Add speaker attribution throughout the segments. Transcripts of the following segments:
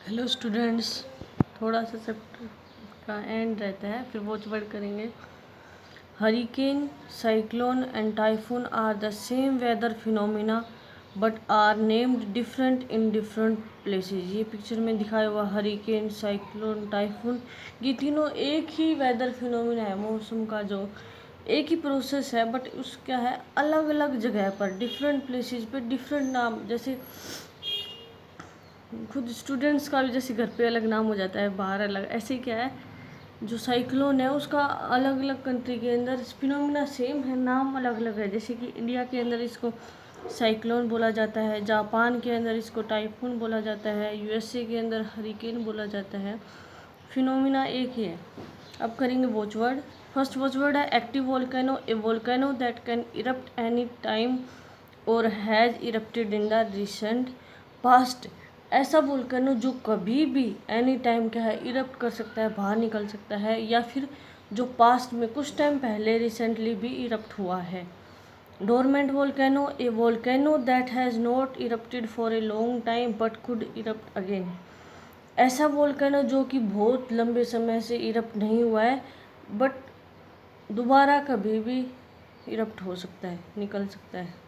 Speaker 1: Hello students, थोड़ा सा chapter का एंड रहता है, फिर वॉचवर्ड करेंगे। Hurricane, cyclone and typhoon are the same weather phenomena but are named different in different places. ये पिक्चर में दिखाया हुआ हरिकेन, साइक्लोन, टाइफून, ये तीनों एक ही वेदर फिनोमिना है, मौसम का जो एक ही प्रोसेस है, बट उसका है अलग अलग जगह पर, डिफरेंट प्लेसेस पे डिफरेंट नाम। जैसे खुद स्टूडेंट्स का भी जैसे घर पे अलग नाम हो जाता है, बाहर अलग, ऐसे ही क्या है जो साइक्लोन है उसका अलग अलग कंट्री के अंदर फिनोमिना सेम है, नाम अलग अलग है। जैसे कि इंडिया के अंदर इसको साइक्लोन बोला जाता है, जापान के अंदर इसको टाइफून बोला जाता है, यूएसए के अंदर हरिकेन बोला जाता है। फिनोमिना एक ही है। अब करेंगे वॉचवर्ड। फर्स्ट वॉचवर्ड है active volcano, a volcano that can erupt any time और has erupted in the recent past. ऐसा वोल्केनो जो कभी भी एनी टाइम क्या है इरप्ट कर सकता है, बाहर निकल सकता है, या फिर जो पास्ट में कुछ टाइम पहले रिसेंटली भी इरप्ट हुआ है। Dormant volcano, a volcano that has not erupted for a long time but could erupt again. ऐसा वोल्केनो जो कि बहुत लंबे समय से इरप्ट नहीं हुआ है, बट दोबारा कभी भी इरप्ट हो सकता है, निकल सकता है।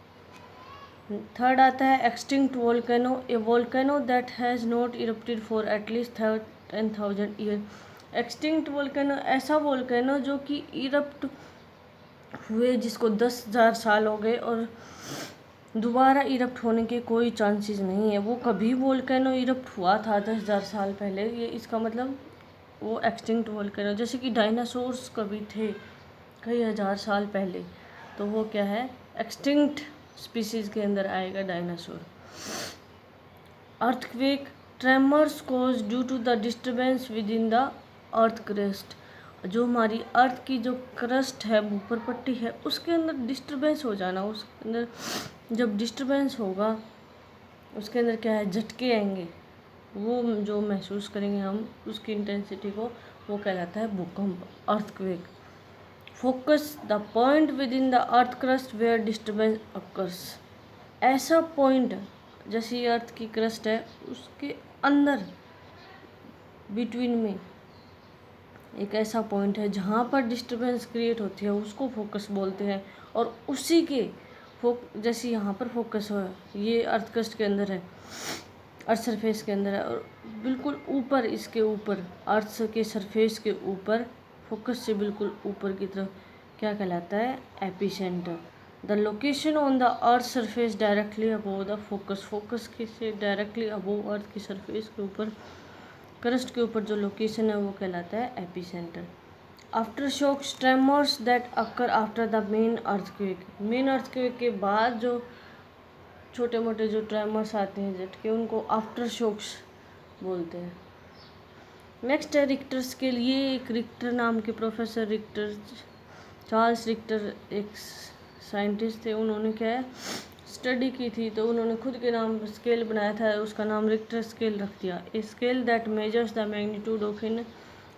Speaker 1: थर्ड आता है extinct volcano, a volcano that has not erupted for at least 10,000 year. Extinct volcano ऐसा वोल्केनो जो कि इरप्ट हुए जिसको 10,000 साल हो गए और दोबारा इरप्ट होने के कोई चांसेस नहीं है। वो कभी वोल्केनो इरप्ट हुआ था 10,000 साल पहले, ये इसका मतलब वो एक्सटिंक्ट वोल्केनो। जैसे कि डायनासोर्स कभी थे कई हज़ार साल पहले, तो वो क्या है एक्सटिंक्ट स्पीसीज के अंदर आएगा dinosaur. Earthquake, tremors cause due to the disturbance within the earth crust. जो हमारी अर्थ की जो क्रस्ट है, ऊपर पट्टी है, उसके अंदर डिस्टर्बेंस हो जाना, उसके अंदर जब डिस्टर्बेंस होगा उसके अंदर क्या है झटके आएंगे, वो जो महसूस करेंगे हम उसकी इंटेंसिटी को, वो कहलाता है भूकंप, earthquake. Focus, the point within the earth crust where disturbance occurs. ऐसा पॉइंट जैसे अर्थ की क्रस्ट है उसके अंदर बिटवीन में एक ऐसा पॉइंट है जहाँ पर डिस्टर्बेंस क्रिएट होती है, उसको फोकस बोलते हैं। और उसी के जैसे यहाँ पर फोकस हो, ये अर्थ क्रस्ट के अंदर है, अर्थ सरफेस के अंदर है, और बिल्कुल ऊपर, इसके ऊपर अर्थ के सरफेस के ऊपर, फोकस से बिल्कुल ऊपर की तरफ क्या कहलाता है epicentre. The location on the earth surface directly above the focus. Focus के से डायरेक्टली अबोव अर्थ की सरफेस के ऊपर, क्रस्ट के ऊपर जो लोकेशन है वो कहलाता है epicentre. After shock, tremors that occur after the main earthquake. Main earthquake के बाद जो छोटे मोटे जो ट्रेमर्स आते हैं झटके, उनको आफ्टर शॉक्स बोलते हैं। नेक्स्ट है रिक्टर स्केल। ये एक रिक्टर नाम के प्रोफेसर रिक्टर, चार्ल्स रिक्टर एक साइंटिस्ट थे, उन्होंने क्या है स्टडी की थी, तो उन्होंने खुद के नाम स्केल बनाया था, उसका नाम रिक्टर स्केल रख दिया। A scale that measures the magnitude of an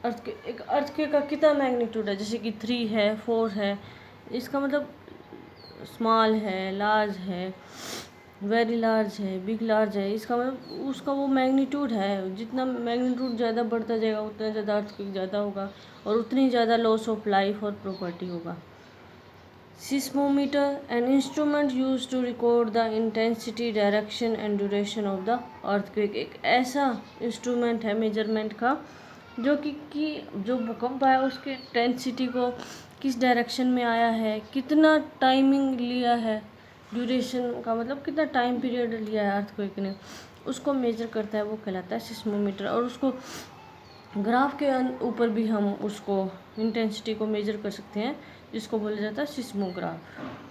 Speaker 1: earthquake. एक अर्थ के का कितना मैग्नीट्यूड है, जैसे कि 3 है, 4 है, इसका मतलब स्मॉल है, लार्ज है, वेरी लार्ज है, बिग लार्ज है, इसका मतलब उसका वो मैग्नीट्यूड है। जितना मैग्नीट्यूड ज़्यादा बढ़ता जाएगा उतना ज़्यादा अर्थक्वेक ज़्यादा होगा और उतनी ज़्यादा लॉस ऑफ लाइफ और प्रॉपर्टी होगा। Seismometer, an instrument use to record the intensity, direction and duration of the earthquake. एक ऐसा इंस्ट्रूमेंट है मेजरमेंट का जो कि जो भूकंप आया उसके इंटेंसिटी को, किस डायरेक्शन में आया है, कितना टाइमिंग लिया है, ड्यूरेशन का मतलब कितना टाइम पीरियड लिया है अर्थक्वेक ने, उसको मेजर करता है, वो कहलाता है सिस्मोमीटर। और उसको ग्राफ के ऊपर भी हम उसको इंटेंसिटी को मेजर कर सकते हैं, जिसको बोला जाता है सिस्मोग्राफ।